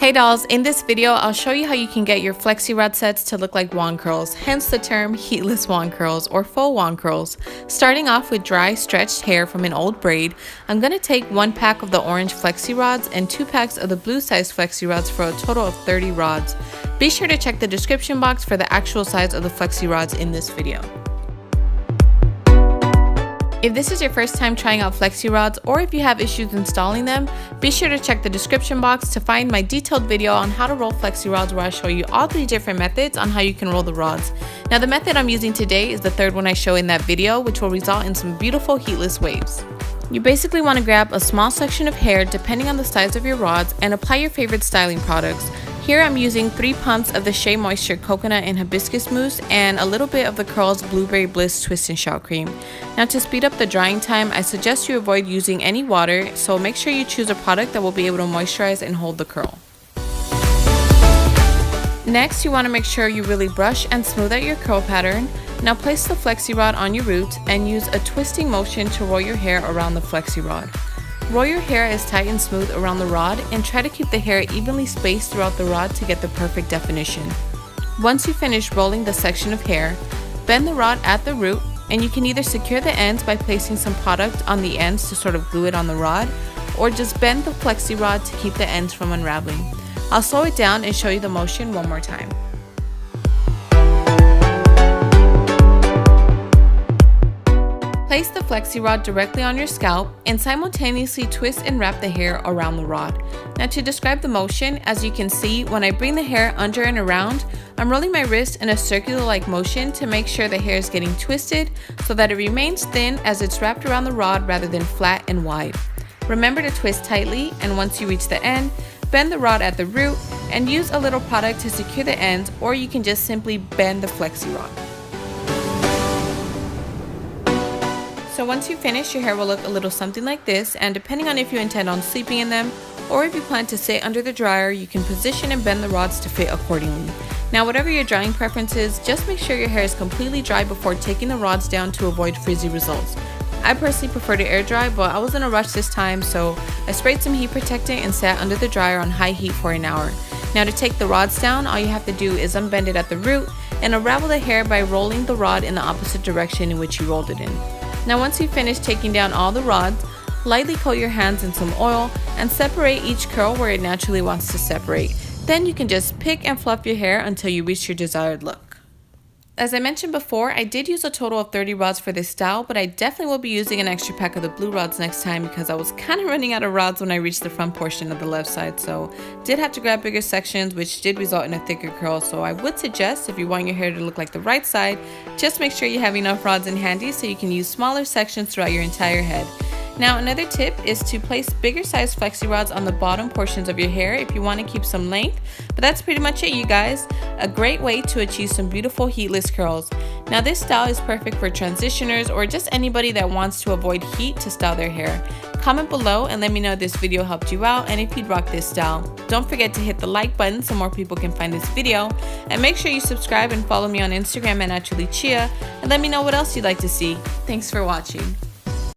Hey dolls, in this video I'll show you how you can get your flexi rod sets to look like wand curls, hence the term heatless wand curls or faux wand curls. Starting off with dry stretched hair from an old braid, I'm going to take 1 pack of the orange flexi rods and 2 packs of the blue size flexi rods for a total of 30 rods. Be sure to check the description box for the actual size of the flexi rods in this video. If this is your first time trying out flexi rods, or if you have issues installing them, be sure to check the description box to find my detailed video on how to roll flexi rods, where I show you all 3 different methods on how you can roll the rods. Now the method I'm using today is the third one I show in that video, which will result in some beautiful heatless waves. You basically want to grab a small section of hair depending on the size of your rods and apply your favorite styling products. Here I'm using 3 pumps of the Shea Moisture Coconut and Hibiscus Mousse and a little bit of the Curls Blueberry Bliss Twist and Shout Cream. Now to speed up the drying time, I suggest you avoid using any water, so make sure you choose a product that will be able to moisturize and hold the curl. Next, you want to make sure you really brush and smooth out your curl pattern. Now place the flexi rod on your root and use a twisting motion to roll your hair around the flexi rod. Roll your hair as tight and smooth around the rod and try to keep the hair evenly spaced throughout the rod to get the perfect definition. Once you finish rolling the section of hair, bend the rod at the root, and you can either secure the ends by placing some product on the ends to sort of glue it on the rod, or just bend the flexi rod to keep the ends from unraveling. I'll slow it down and show you the motion one more time. Place the flexi rod directly on your scalp and simultaneously twist and wrap the hair around the rod. Now to describe the motion, as you can see, when I bring the hair under and around, I'm rolling my wrist in a circular-like motion to make sure the hair is getting twisted so that it remains thin as it's wrapped around the rod rather than flat and wide. Remember to twist tightly, and once you reach the end, bend the rod at the root and use a little product to secure the ends, or you can just simply bend the flexi rod. So once you finish, your hair will look a little something like this, and depending on if you intend on sleeping in them or if you plan to sit under the dryer, you can position and bend the rods to fit accordingly. Now whatever your drying preference is, just make sure your hair is completely dry before taking the rods down to avoid frizzy results. I personally prefer to air dry, but I was in a rush this time, so I sprayed some heat protectant and sat under the dryer on high heat for an hour. Now to take the rods down, all you have to do is unbend it at the root and unravel the hair by rolling the rod in the opposite direction in which you rolled it in. Now once you finish taking down all the rods, lightly coat your hands in some oil and separate each curl where it naturally wants to separate. Then you can just pick and fluff your hair until you reach your desired look. As I mentioned before, I did use a total of 30 rods for this style, but I definitely will be using an extra pack of the blue rods next time because I was kind of running out of rods when I reached the front portion of the left side, so did have to grab bigger sections, which did result in a thicker curl. So I would suggest, if you want your hair to look like the right side, just make sure you have enough rods in handy so you can use smaller sections throughout your entire head. Now another tip is to place bigger size flexi rods on the bottom portions of your hair if you want to keep some length, but that's pretty much it, you guys. A great way to achieve some beautiful heatless curls. Now this style is perfect for transitioners or just anybody that wants to avoid heat to style their hair. Comment below and let me know if this video helped you out and if you'd rock this style. Don't forget to hit the like button so more people can find this video, and make sure you subscribe and follow me on Instagram at @NaturallyChia, and let me know what else you'd like to see. Thanks for watching.